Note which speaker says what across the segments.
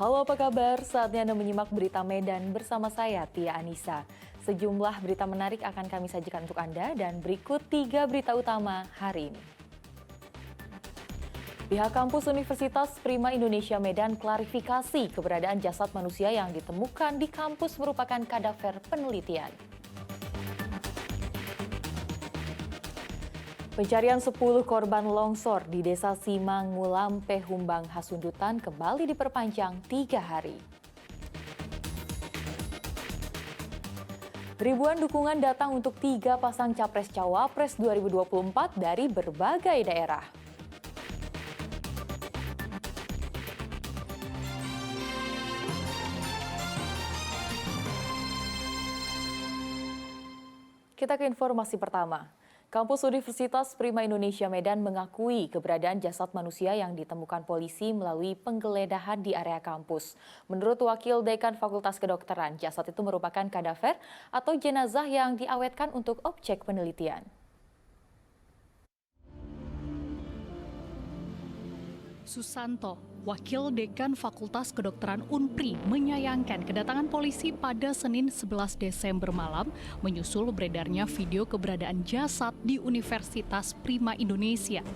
Speaker 1: Halo, apa kabar? Saatnya Anda menyimak berita Medan bersama saya, Tia Anissa. Sejumlah berita menarik akan kami sajikan untuk Anda dan berikut 3 berita utama hari ini. Pihak kampus Universitas Prima Indonesia Medan klarifikasi keberadaan jasad manusia yang ditemukan di kampus merupakan kadaver penelitian. Pencarian 10 korban longsor di Desa Simang, Ngulampe, Humbang, Hasundutan kembali diperpanjang 3 hari. Ribuan dukungan datang untuk 3 pasang Capres-Cawapres 2024 dari berbagai daerah. Kita ke informasi pertama. Kampus Universitas Prima Indonesia Medan mengakui keberadaan jasad manusia yang ditemukan polisi melalui penggeledahan di area kampus. Menurut Wakil Dekan Fakultas Kedokteran, jasad itu merupakan kadaver atau jenazah yang diawetkan untuk objek penelitian.
Speaker 2: Susanto, Wakil Dekan Fakultas Kedokteran Unpri, menyayangkan kedatangan polisi pada Senin 11 Desember malam menyusul beredarnya video keberadaan jasad di Universitas Prima Indonesia.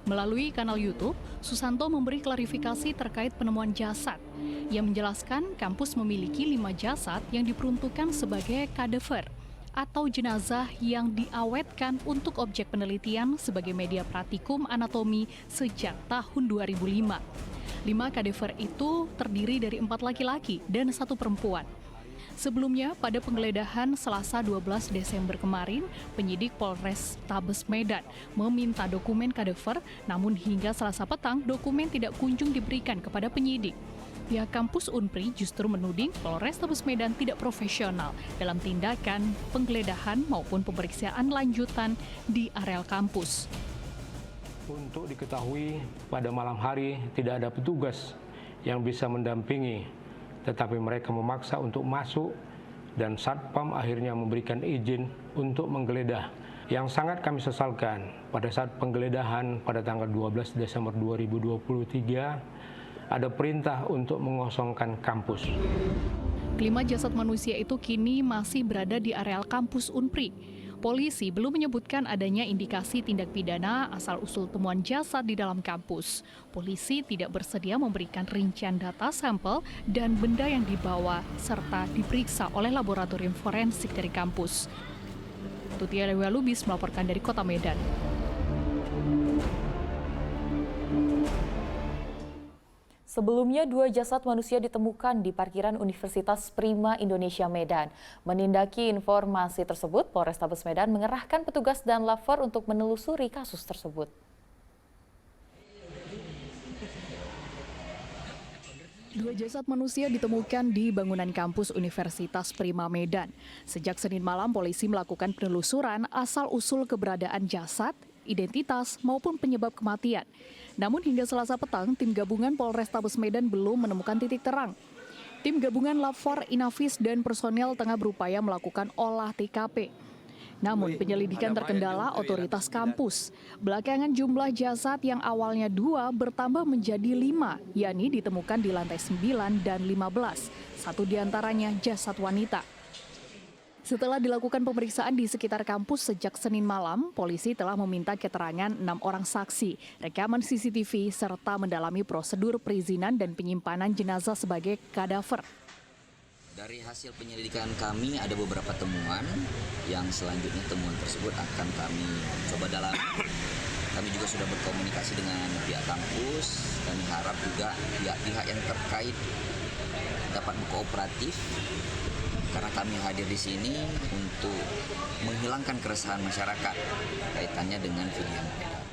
Speaker 2: Melalui kanal YouTube, Susanto memberi klarifikasi terkait penemuan jasad. Ia menjelaskan kampus memiliki 5 jasad yang diperuntukkan sebagai kadaver atau jenazah yang diawetkan untuk objek penelitian sebagai media praktikum anatomi sejak tahun 2005. 5 kadaver itu terdiri dari 4 laki-laki dan 1 perempuan. Sebelumnya, pada penggeledahan Selasa 12 Desember kemarin, penyidik Polres Tabes Medan meminta dokumen kadaver, namun hingga Selasa petang dokumen tidak kunjung diberikan kepada penyidik. Pihak kampus Unpri justru menuding Polrestabes Medan tidak profesional dalam tindakan penggeledahan maupun pemeriksaan lanjutan di areal kampus.
Speaker 3: Untuk diketahui, pada malam hari tidak ada petugas yang bisa mendampingi, tetapi mereka memaksa untuk masuk dan Satpam akhirnya memberikan izin untuk menggeledah. Yang sangat kami sesalkan, pada saat penggeledahan pada tanggal 12 Desember 2023, ada perintah untuk mengosongkan kampus.
Speaker 2: 5 jasad manusia itu kini masih berada di areal kampus Unpri. Polisi belum menyebutkan adanya indikasi tindak pidana asal-usul temuan jasad di dalam kampus. Polisi tidak bersedia memberikan rincian data sampel dan benda yang dibawa serta diperiksa oleh laboratorium forensik dari kampus. Tutia Lubis melaporkan dari Kota Medan.
Speaker 1: Sebelumnya, 2 jasad manusia ditemukan di parkiran Universitas Prima Indonesia Medan. Menindaki informasi tersebut, Polrestabes Medan mengerahkan petugas dan Lafor untuk menelusuri kasus tersebut.
Speaker 2: 2 jasad manusia ditemukan di bangunan kampus Universitas Prima Medan. Sejak Senin malam, polisi melakukan penelusuran asal-usul keberadaan jasad, identitas maupun penyebab kematian. Namun hingga Selasa petang, tim gabungan Polrestabes Medan belum menemukan titik terang. Tim gabungan Lafor, Inavis, dan personel tengah berupaya melakukan olah TKP. Namun penyelidikan terkendala otoritas kampus. Belakangan jumlah jasad yang awalnya 2 bertambah menjadi 5, yakni ditemukan di lantai 9 dan 15. 1 diantaranya jasad wanita. Setelah dilakukan pemeriksaan di sekitar kampus sejak Senin malam, polisi telah meminta keterangan 6 orang saksi, rekaman CCTV, serta mendalami prosedur perizinan dan penyimpanan jenazah sebagai kadaver.
Speaker 4: Dari hasil penyelidikan kami ada beberapa temuan yang selanjutnya temuan tersebut akan kami coba dalami. Kami juga sudah berkomunikasi dengan pihak kampus dan harap juga pihak-pihak yang terkait dapat berkooperatif karena kami hadir di sini untuk menghilangkan keresahan masyarakat kaitannya dengan video yang beredar.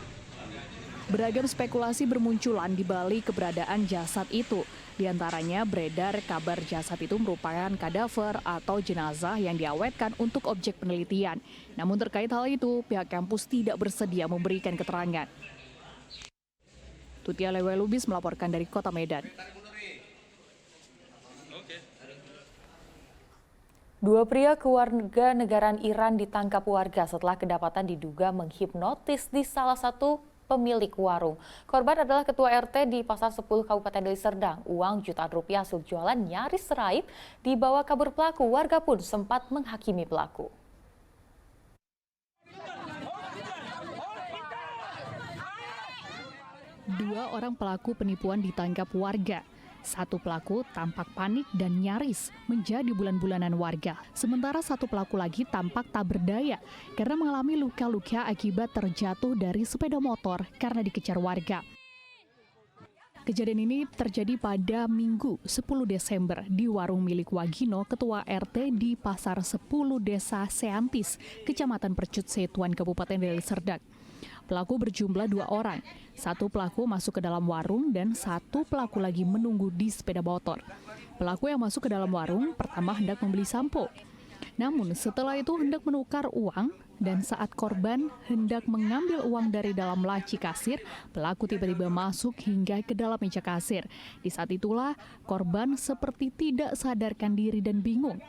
Speaker 2: Beragam spekulasi bermunculan di balik keberadaan jasad itu. Di antaranya beredar kabar jasad itu merupakan kadaver atau jenazah yang diawetkan untuk objek penelitian. Namun terkait hal itu, pihak kampus tidak bersedia memberikan keterangan. Tutia Lubis melaporkan dari Kota Medan.
Speaker 1: 2 pria kewarganegaraan Iran ditangkap warga setelah kedapatan diduga menghipnotis di salah satu pemilik warung. Korban adalah ketua RT di Pasar 10 Kabupaten Deli Serdang. Uang jutaan rupiah hasil jualan nyaris raib dibawa kabur pelaku. Warga pun sempat menghakimi pelaku.
Speaker 2: Dua orang pelaku penipuan ditangkap warga. Satu pelaku tampak panik dan nyaris menjadi bulan-bulanan warga. Sementara satu pelaku lagi tampak tak berdaya karena mengalami luka-luka akibat terjatuh dari sepeda motor karena dikejar warga. Kejadian ini terjadi pada Minggu 10 Desember di warung milik Wagino, ketua RT di Pasar 10 Desa Seantis, Kecamatan Percut Setuan, Kabupaten Deli Serdang. Pelaku berjumlah 2 orang. Satu pelaku masuk ke dalam warung dan satu pelaku lagi menunggu di sepeda motor. Pelaku yang masuk ke dalam warung pertama hendak membeli sampo. Namun setelah itu hendak menukar uang dan saat korban hendak mengambil uang dari dalam laci kasir, pelaku tiba-tiba masuk hingga ke dalam meja kasir. Di saat itulah korban seperti tidak sadarkan diri dan bingung.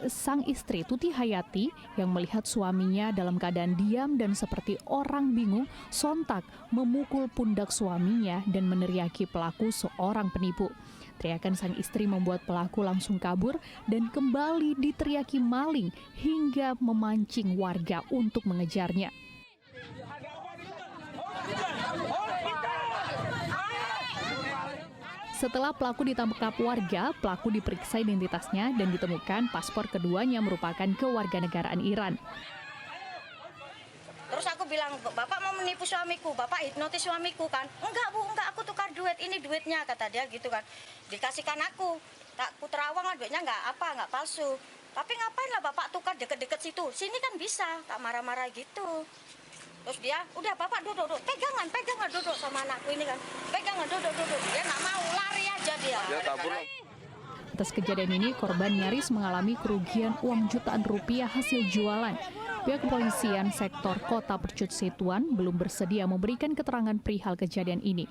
Speaker 2: Sang istri Tuti Hayati yang melihat suaminya dalam keadaan diam dan seperti orang bingung sontak memukul pundak suaminya dan meneriaki pelaku seorang penipu. Teriakan sang istri membuat pelaku langsung kabur dan kembali diteriaki maling hingga memancing warga untuk mengejarnya. Setelah pelaku ditangkap warga, pelaku diperiksa identitasnya dan ditemukan paspor keduanya merupakan kewarganegaraan Iran.
Speaker 5: Terus aku bilang, Bapak mau menipu suamiku, Bapak hipnotis suamiku kan? Enggak Bu, enggak, aku tukar duit, ini duitnya, kata dia gitu kan. Dikasihkan aku terawang lah duitnya, enggak palsu. Tapi ngapain lah Bapak tukar deket-deket situ, sini kan bisa, tak marah-marah gitu. Terus dia, udah Bapak duduk, pegangan duduk sama anakku ini kan. Pegangan duduk. Dia nggak mau, lari aja dia.
Speaker 2: Atas kejadian ini, korban nyaris mengalami kerugian uang jutaan rupiah hasil jualan. Pihak kepolisian sektor Kota Percut Setuan belum bersedia memberikan keterangan perihal kejadian ini.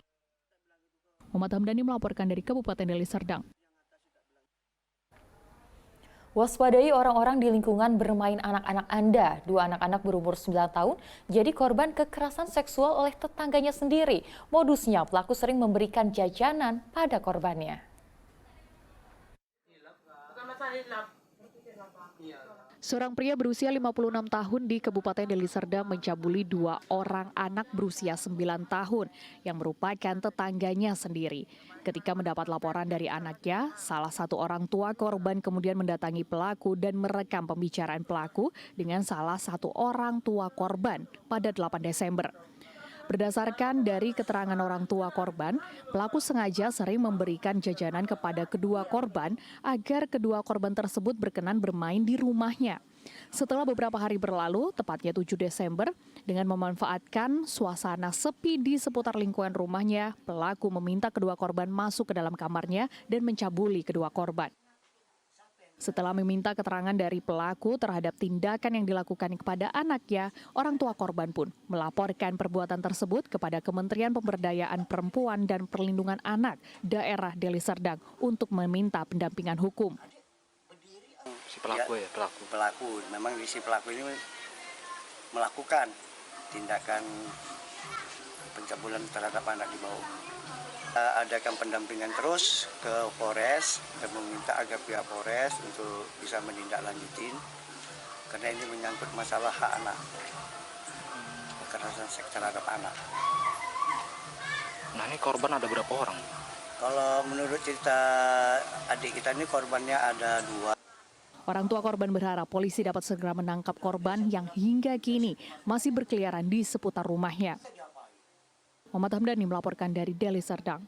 Speaker 2: Muhammad Hamdani melaporkan dari Kabupaten Deli Serdang.
Speaker 1: Waspadai orang-orang di lingkungan bermain anak-anak Anda. 2 anak-anak berumur 9 tahun jadi korban kekerasan seksual oleh tetangganya sendiri. Modusnya, pelaku sering memberikan jajanan pada korbannya.
Speaker 2: Seorang pria berusia 56 tahun di Kabupaten Deli Serdang mencabuli 2 orang anak berusia 9 tahun yang merupakan tetangganya sendiri. Ketika mendapat laporan dari anaknya, salah satu orang tua korban kemudian mendatangi pelaku dan merekam pembicaraan pelaku dengan salah satu orang tua korban pada 8 Desember. Berdasarkan dari keterangan orang tua korban, pelaku sengaja sering memberikan jajanan kepada kedua korban agar kedua korban tersebut berkenan bermain di rumahnya. Setelah beberapa hari berlalu, tepatnya 7 Desember, dengan memanfaatkan suasana sepi di seputar lingkungan rumahnya, pelaku meminta kedua korban masuk ke dalam kamarnya dan mencabuli kedua korban. Setelah meminta keterangan dari pelaku terhadap tindakan yang dilakukan kepada anaknya, orang tua korban pun melaporkan perbuatan tersebut kepada Kementerian Pemberdayaan Perempuan dan Perlindungan Anak daerah Deli Serdang untuk meminta pendampingan hukum.
Speaker 6: Si pelaku Pelaku. Memang si pelaku ini melakukan tindakan pencabulan terhadap anak di bawah. Adakan pendampingan terus ke Polres dan meminta agar pihak Polres untuk bisa menindaklanjutin karena ini menyangkut masalah hak anak, kekerasan seks terhadap anak.
Speaker 7: Nah, ini korban ada berapa orang?
Speaker 6: Kalau menurut cerita adik kita ini korbannya ada 2.
Speaker 2: Orang tua korban berharap polisi dapat segera menangkap korban yang hingga kini masih berkeliaran di seputar rumahnya. Muhammad Hamdani melaporkan dari Deli Serdang.